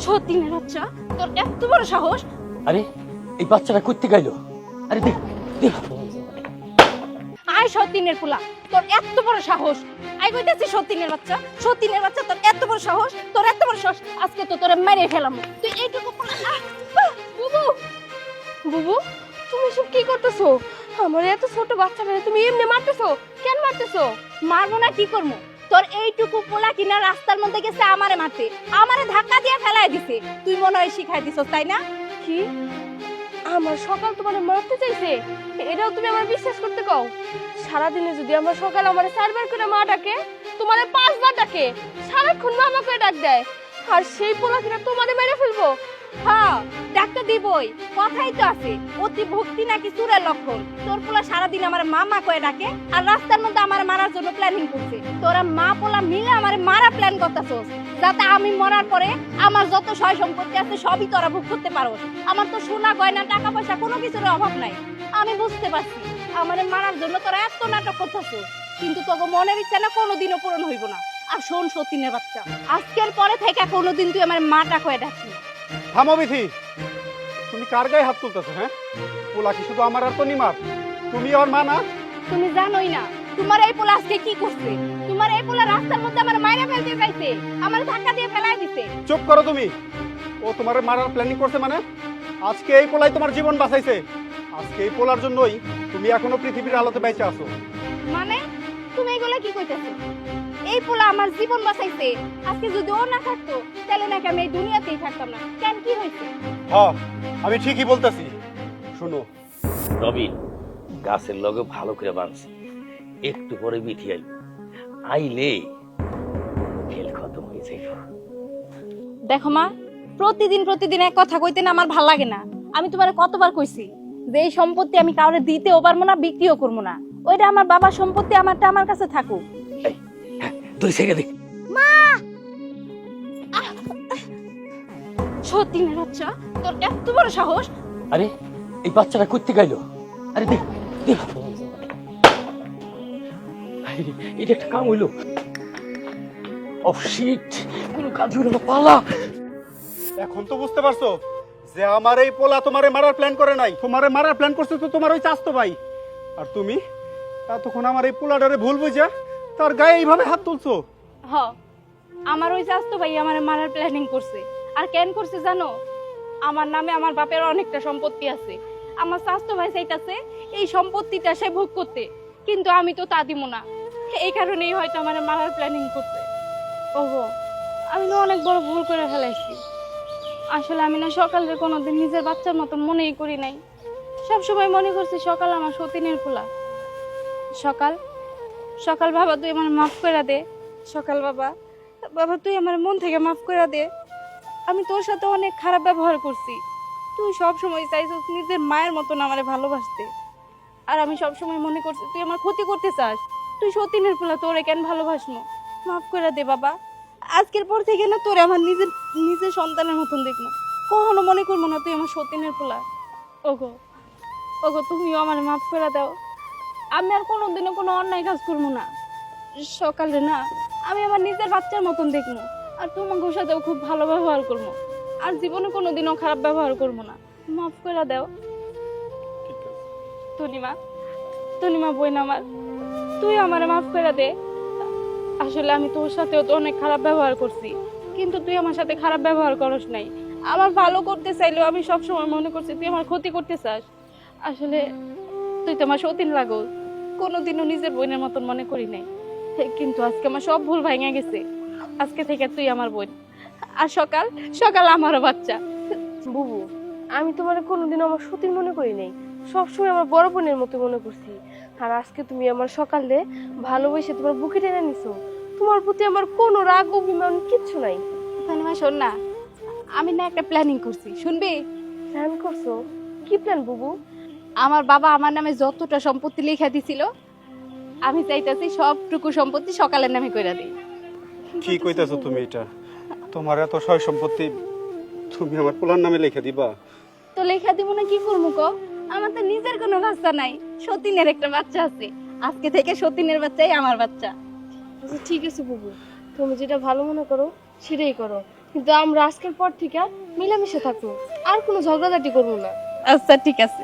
সতীনের বাচ্চা, তোর এত বড় সাহস! আরে এই বাচ্চাটা করতে গেল। আরে দেখ দেখ আয় সতীনের পোলা, তোর এত বড় সাহস! আই কইতাছি সতীনের বাচ্চা, সতীনের বাচ্চা, তোর এত বড় সাহস, তোর এত বড় সাহস! আজকে তো তোরে মেরে ফেলাম। তুই এইটুকু পোলা। বুবু, বুবু, তুমি সব কি করতেছো? আমার এত ছোট বাচ্চাটা তুমি এমনি মারতেছো? কেন মারতেছো? মারবো না কি করবো? তোর এইটুকু পোলা কিনা রাস্তার মধ্যে গেছে আমারে মারতে, আমারে ধাক্কা দিয়ে ফেলাই দিছে। তুই মনে হয় শিখাই দিছস, তাই না? কি? আমার সকাল তোমার মারতে চাইছে? এটাও তুমি আমার বিশ্বাস করতে কও? সারাদিনে যদি আমার সকাল আমার 4 বার করে মা ডাকে, তোমার 5 বার ডাকে, সারাক্ষণ মামা করে ডাক দেয়, আর সেই পোলা কিনা তোমারে মেরে ফেলবো? হ্যাঁ, ডাকতে দিবই, কথাই তো আছে, অতি ভক্তি নাকি চুরের লক্ষণ। তোর পোলা সারাদিন আমার মামা করে ডাকে, আর রাস্তার মধ্যে আমার মারার জন্য প্ল্যানিং করছে। তোরা মা পোলা মিলে আমার মারা প্ল্যান করতেছস, যাতে আমি মরার পরে আমার যত সয় সম্পত্তি আছে সবই তোরা ভোগ করতে পারো। আমার তো সোনা গয়না টাকা পয়সা কোনো কিছুর অভাব নাই। আমি বুঝতে পারছি আমারে মারার জন্য তোরা এত নাটক করতেছস, কিন্তু তোকে মনের ইচ্ছা না কোনোদিনও পূরণ হইব না। আর শোন সতীনের বাচ্চা, আজকের পরে থেকে কোনোদিন তুই আমার মাটা কয়ে ডাকবি। থামো বিথি, তুমি কার গায়ে হাত তুলতেছো? হ্যাঁ, পোলা কি শুধু আমার আর তো নিমার? তুমি আর মা না? তুমি জানোই না তোমার এই পোলা আজকে কি করছে? তোমার এই পোলা রাস্তার মধ্যে আমার মাইরা ফেলতে চাইছে, আমার ধাক্কা দিয়ে ফেলাই দিছে। চুপ করো তুমি। ও তোমার মারার প্ল্যানিং করছে মানে? আজকে এই পোলাই তোমার জীবন বাঁচাইছে। আজকে এই পোলার জন্যই তুমি এখনো পৃথিবীর আলোতে বেঁচে আছো। মানে তুমি এগুলা কি কইতেছো? এই পোলা আমার জীবন বাঁচাইছে, আজকে যদি ও না থাকতো তাহলে নাকি আমি এই দুনিয়াতেই থাকতাম না। কেন, কি হয়েছে? হ্যাঁ, আমি ঠিকই বলতেছি। শুনো রবি, গাছের লগে ভালো করে বাঁধছে, একটু পরে বিথি আইলে খেল খতম হয়ে যাইব। দেখো মা, প্রতিদিন প্রতিদিন এক কথা কইতে না আমার ভাল লাগে না। আমি তোমারে কতবার কইছি যে এই সম্পত্তি আমি কাউরে দিতেও পারবো না, বিক্রিও করবো না। ওইটা আমার বাবার সম্পত্তি, আমারটা আমার কাছে থাকুক। তুই শেখে দে। মা, সতীনের বাচ্চা, তোর এত বড় সাহস! আরে এই বাচ্চাটা করতে গেল। আরে দেখ দেখ এটা একটা কাম হইলো। অফ শিট, কোনো কাজ হইলো না, পালা। এখন তো বুঝতে পারছো যে আমার এই পোলা তোমারে মারার প্ল্যান করে নাই। তোমারে মারার প্ল্যান করছে তো তোমার ওই চাস্তো ভাই। আর তুমি এতক্ষণ আমার এই পোলাটারে ভুল বুঝা তার গায়ে এইভাবে হাত তুলছো। হ, আমার ওই চাচতো ভাই আমার মারার প্ল্যানিং করছে। আর কেন করছে জানো? আমার নামে আমার বাপের অনেকটা সম্পত্তি আছে, আমার চাচতো ভাই চাইতাছে এই সম্পত্তিটা সে ভোগ করতে, কিন্তু আমি তো তা দিব না। এই কারণেই হয়তো আমার মারার প্ল্যানিং করছে। ওহো, আমি না অনেক বড় ভুল করে ফেলাইছি। আসলে আমি না সকালে কোনোদিন নিজের বাচ্চার মতন মনেই করি নাই। সবসময় মনে করছি সকাল আমার সতীনের খোলা। সকাল সকাল বাবা, তুই আমার মাফ করে দে। সকাল বাবা, বাবা তুই আমার মন থেকে মাফ করে দে। আমি তোর সাথে অনেক খারাপ ব্যবহার করছি। তুই সব সময় চাইছিস নিজের মায়ের মতন আমারে ভালোবাসতে, আর আমি সব সময় মনে করছি তুই আমার ক্ষতি করতে চাস। তুই সতীনের পোলা, তোরে কেন ভালোবাসনো? মাফ করে দে বাবা। আজকের পর থেকে না তোরে আমার নিজের নিজের সন্তানের মতন দেখবো, কখনো মনে করবো না তুই আমার সতীনের পোলা। ওগো, ওগো, তুমিও আমার মাফ করে দাও। আমি আর কোনোদিনও কোনো অন্যায় কাজ করবো না। সকালে না আমি আমার নিজের বাচ্চার মতন দেখবো, আর তোমার সাথেও খুব ভালো ব্যবহার করবো, আর জীবনে কোনোদিনও খারাপ ব্যবহার করবো না। মাফ করে দাও। ঠিক আছে। তনিমা, তনিমা বোন আমার, তুই আমারে মাফ করে দে। আসলে আমি তোর সাথেও তো অনেক খারাপ ব্যবহার করছি, কিন্তু তুই আমার সাথে খারাপ ব্যবহার করস নাই। আমার ভালো করতে চাইলেও আমি সবসময় মনে করছি তুই আমার ক্ষতি করতে চাস। আসলে তুই তো আমার সতীন লাগো, কোনোদিনও নিজের বোনের মতন মনে করি নাই। কিন্তু আজকে আমার সব ভুল ভাঙা গেছে। আজকে থেকে তুই আমার বোন, আর সকাল সকাল আমারও বাচ্চা। বুবু, আমি তোমার কোনোদিন আমার সতীর মনে করি নাই, সবসময় আমার বড় বোনের মতো মনে করছি। আর আজকে তুমি আমার সকালে ভালোবেসে তোমার বুকে টেনে নিছো। তোমার প্রতি আমার কোনো রাগ অভিমান কিচ্ছু নাই। তনিমা শোন না, আমি না একটা প্ল্যানিং করছি, শুনবি? প্ল্যান করছো? কি প্ল্যান বুবু? আমার বাবা আমার নামে যতটা সম্পত্তি লেখা দিছিল, আমি চাইতেছি সবটুকু সম্পত্তি সকালের নামে কইরা দিই। কি কইতাছো তুমি এটা? তোমার এত সয় সম্পত্তি তুমি আমার পোলার নামে লিখে দিবা? তো লেখা দিব না, কি করবো কো? আমার তো নিজের কোনো বাচ্চা নাই, সতীনের একটা বাচ্চা আছে। আজকে থেকে সতীনের বাচ্চাই আমার বাচ্চা। আচ্ছা ঠিক আছে বুবু, তুমি যেটা ভালো মনে করো সেটাই করো, কিন্তু আমরা আজকের পর থেকে মিলামিশে থাকবো, আর কোনো ঝগড়াঝাটি করবো না। আচ্ছা ঠিক আছে।